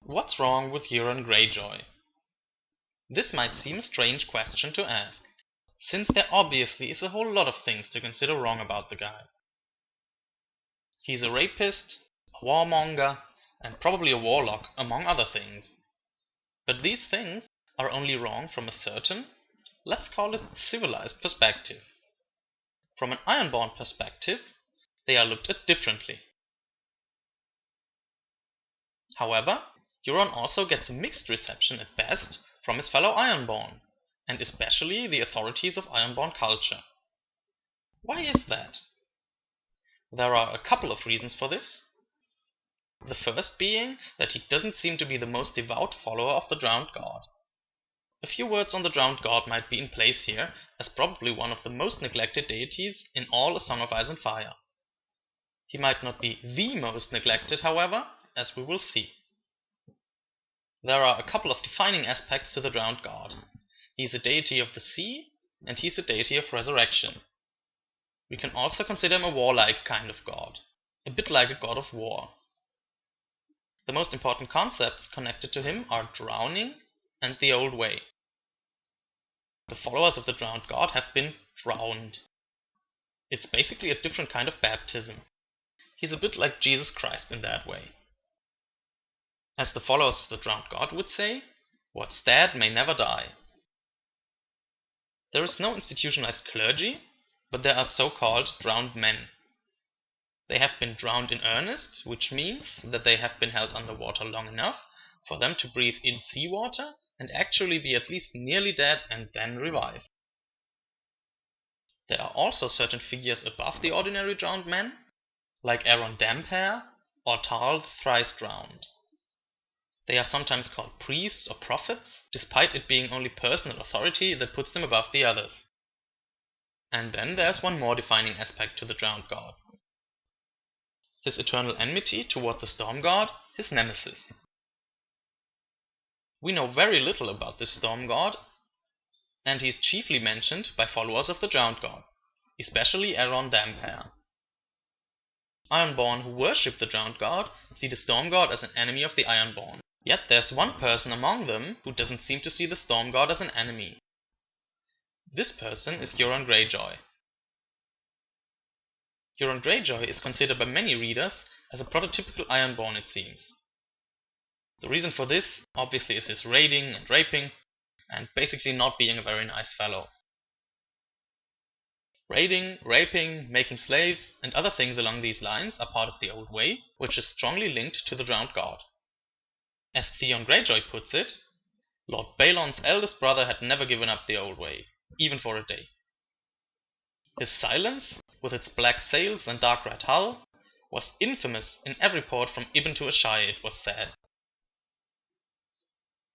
What's wrong with Euron Greyjoy? This might seem a strange question to ask, since there obviously is a whole lot of things to consider wrong about the guy. He's a rapist, a warmonger, and probably a warlock, among other things. But these things are only wrong from a certain, let's call it civilized perspective. From an Ironborn perspective, they are looked at differently. However, Euron also gets a mixed reception at best from his fellow Ironborn, and especially the authorities of Ironborn culture. Why is that? There are a couple of reasons for this. The first being that he doesn't seem to be the most devout follower of the Drowned God. A few words on the Drowned God might be in place here, as probably one of the most neglected deities in all A Song of Ice and Fire. He might not be the most neglected, however, as we will see. There are a couple of defining aspects to the Drowned God. He is a deity of the sea, and he is a deity of resurrection. We can also consider him a warlike kind of god, a bit like a god of war. The most important concepts connected to him are drowning and the old way. The followers of the Drowned God have been drowned. It's basically a different kind of baptism. He's a bit like Jesus Christ in that way. As the followers of the Drowned God would say, what's dead may never die. There is no institutionalized clergy, but there are so-called drowned men. They have been drowned in earnest, which means that they have been held underwater long enough for them to breathe in seawater and actually be at least nearly dead and then revive. There are also certain figures above the ordinary drowned men, like Euron Damphair or Tarl the Thrice Drowned. They are sometimes called priests or prophets, despite it being only personal authority that puts them above the others. And then there's one more defining aspect to the Drowned God. His eternal enmity toward the Storm God, his nemesis. We know very little about this Storm God, and he is chiefly mentioned by followers of the Drowned God, especially Euron Damphair. Ironborn who worship the Drowned God see the Storm God as an enemy of the Ironborn. Yet there's one person among them who doesn't seem to see the Storm God as an enemy. This person is Euron Greyjoy. Euron Greyjoy is considered by many readers as a prototypical Ironborn, it seems. The reason for this, obviously, is his raiding and raping, and basically not being a very nice fellow. Raiding, raping, making slaves, and other things along these lines are part of the old way, which is strongly linked to the Drowned God. As Theon Greyjoy puts it, Lord Balon's eldest brother had never given up the old way, even for a day. His silence, with its black sails and dark red hull, was infamous in every port from Ibn to Asshai, it was said.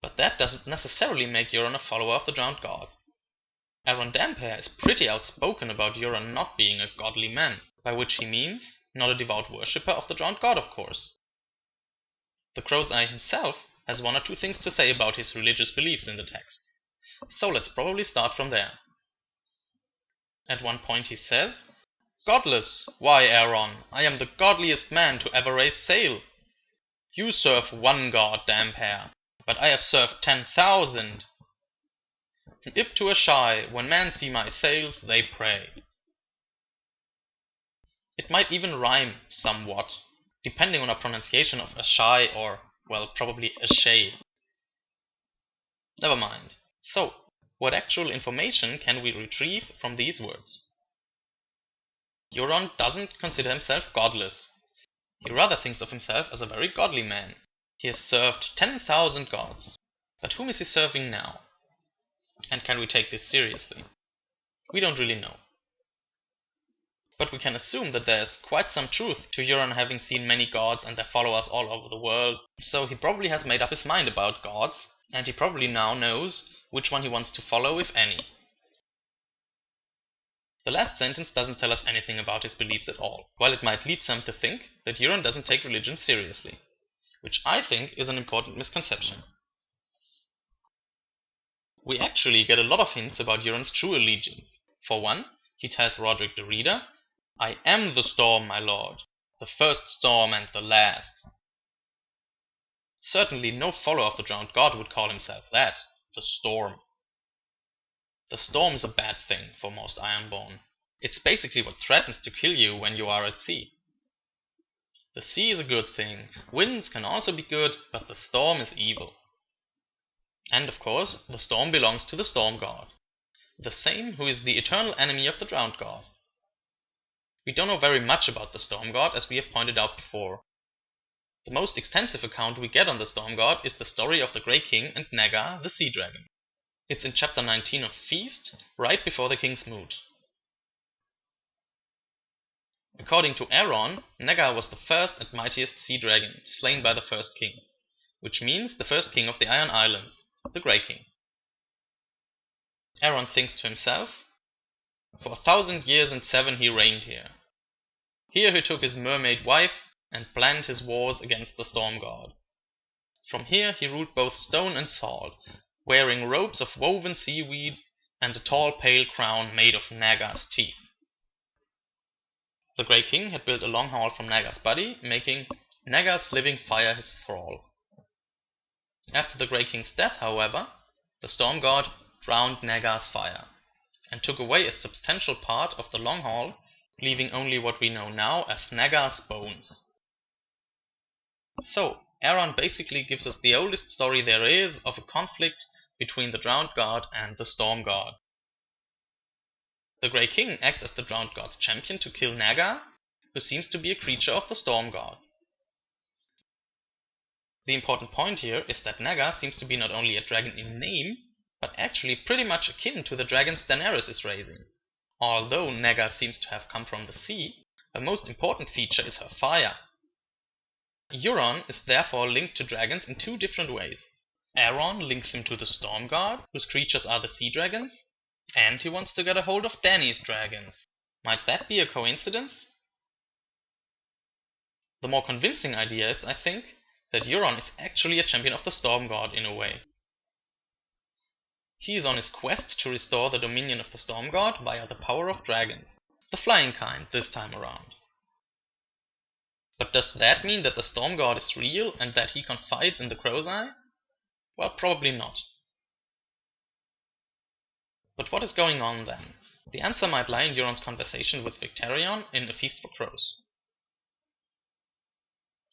But that doesn't necessarily make Euron a follower of the Drowned God. Euron Damphair is pretty outspoken about Euron not being a godly man, by which he means not a devout worshipper of the Drowned God, of course. The Crow's Eye himself has one or two things to say about his religious beliefs in the text, so let's probably start from there. At one point he says, "Godless, why, Euron, I am the godliest man to ever raise sail. You serve one god, Damphair, but I have served 10,000. From Ib to Asshai, when men see my sails, they pray." It might even rhyme somewhat, depending on our pronunciation of Asshai or, well, probably Ashay. Never mind. So, what actual information can we retrieve from these words? Euron doesn't consider himself godless. He rather thinks of himself as a very godly man. He has served 10,000 gods. But whom is he serving now? And can we take this seriously? We don't really know. But we can assume that there is quite some truth to Euron having seen many gods and their followers all over the world, so he probably has made up his mind about gods, and he probably now knows which one he wants to follow, if any. The last sentence doesn't tell us anything about his beliefs at all, while it might lead some to think that Euron doesn't take religion seriously, which I think is an important misconception. We actually get a lot of hints about Euron's true allegiance. For one, he tells Roderick the Reader, "I am the storm, my lord, the first storm and the last." Certainly no follower of the drowned god would call himself that. The Storm. The Storm is a bad thing for most Ironborn. It's basically what threatens to kill you when you are at sea. The sea is a good thing. Winds can also be good, but the storm is evil. And of course, the storm belongs to the Storm God, the same who is the eternal enemy of the drowned god. We don't know very much about the Storm God, as we have pointed out before. The most extensive account we get on the Storm God is the story of the Grey King and Naga, the sea dragon. It's in chapter 19 of Feast, right before the king's moot. According to Euron, Naga was the first and mightiest sea dragon slain by the first king, which means the first king of the Iron Islands, the Grey King. Euron thinks to himself, "For 1,000 years and 7 he reigned here. Here he took his mermaid wife and planned his wars against the Storm God. From here he ruled both stone and salt, wearing robes of woven seaweed and a tall pale crown made of Naga's teeth." The Grey King had built a long hall from Naga's body, making Naga's living fire his thrall. After the Grey King's death, however, the Storm God drowned Naga's fire, and took away a substantial part of the long hall, leaving only what we know now as Naga's bones. So, Euron basically gives us the oldest story there is of a conflict between the drowned god and the Storm God. The Grey King acts as the drowned god's champion to kill Naga, who seems to be a creature of the Storm God. The important point here is that Naga seems to be not only a dragon in name, but actually pretty much akin to the dragons Daenerys is raising. Although Naga seems to have come from the sea, her most important feature is her fire. Euron is therefore linked to dragons in two different ways. Euron links him to the Storm God, whose creatures are the sea dragons, and he wants to get a hold of Dany's dragons. Might that be a coincidence? The more convincing idea is, I think, that Euron is actually a champion of the Storm God in a way. He is on his quest to restore the dominion of the Storm God via the power of dragons, the flying kind this time around. But does that mean that the Storm God is real and that he confides in the Crow's Eye? Well, probably not. But what is going on then? The answer might lie in Euron's conversation with Victarion in A Feast for Crows.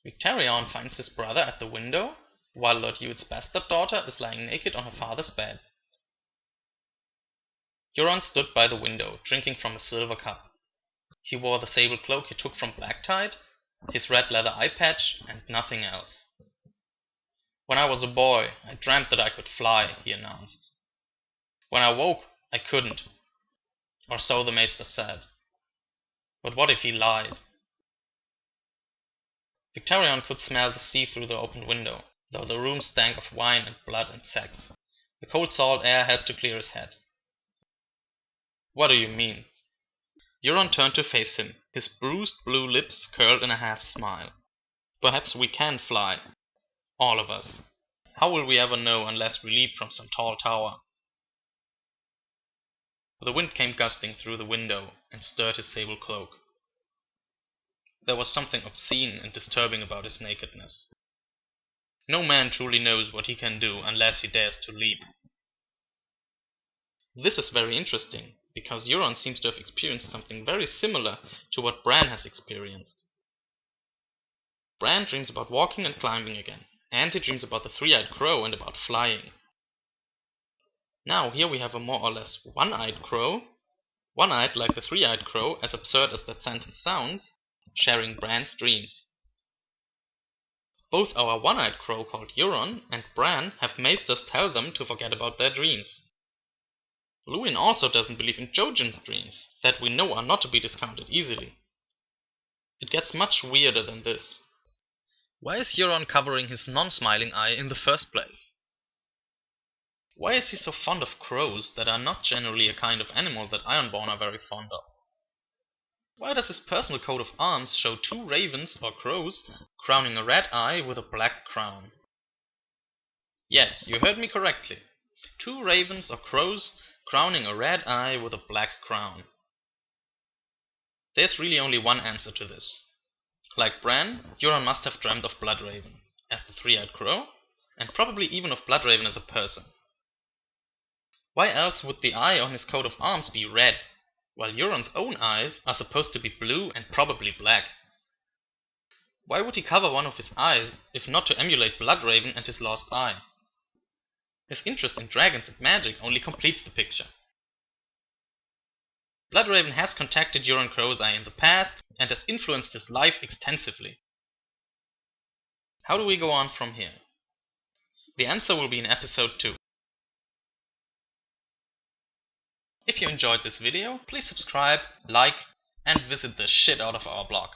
Victarion finds his brother at the window, while Lord Hewitt's bastard daughter is lying naked on her father's bed. Euron stood by the window, drinking from a silver cup. He wore the sable cloak he took from Blacktide, his red leather eye patch, and nothing else. "When I was a boy, I dreamt that I could fly," he announced. "When I woke, I couldn't. Or so the Maester said. But what if he lied?" Victarion could smell the sea through the open window, though the room stank of wine and blood and sex. The cold salt air helped to clear his head. "What do you mean?" Euron turned to face him, his bruised blue lips curled in a half-smile. "Perhaps we can fly. All of us. How will we ever know unless we leap from some tall tower?" The wind came gusting through the window and stirred his sable cloak. There was something obscene and disturbing about his nakedness. No man truly knows what he can do unless he dares to leap. This is very interesting, because Euron seems to have experienced something very similar to what Bran has experienced. Bran dreams about walking and climbing again, and he dreams about the three-eyed crow and about flying. Now here we have a more or less one-eyed crow, one-eyed like the three-eyed crow, as absurd as that sentence sounds, sharing Bran's dreams. Both our one-eyed crow called Euron and Bran have maesters tell them to forget about their dreams. Luwin also doesn't believe in Jojen's dreams, that we know are not to be discounted easily. It gets much weirder than this. Why is Euron covering his non-smiling eye in the first place? Why is he so fond of crows that are not generally a kind of animal that Ironborn are very fond of? Why does his personal coat of arms show two ravens or crows crowning a red eye with a black crown? Yes, you heard me correctly. Two ravens or crows crowning a red eye with a black crown. There's really only one answer to this. Like Bran, Euron must have dreamt of Bloodraven, as the three-eyed crow, and probably even of Bloodraven as a person. Why else would the eye on his coat of arms be red, while Euron's own eyes are supposed to be blue and probably black? Why would he cover one of his eyes, if not to emulate Bloodraven and his lost eye? His interest in dragons and magic only completes the picture. Bloodraven has contacted Euron Greyjoy in the past and has influenced his life extensively. How do we go on from here? The answer will be in episode 2. If you enjoyed this video, please subscribe, like, and visit the shit out of our blog.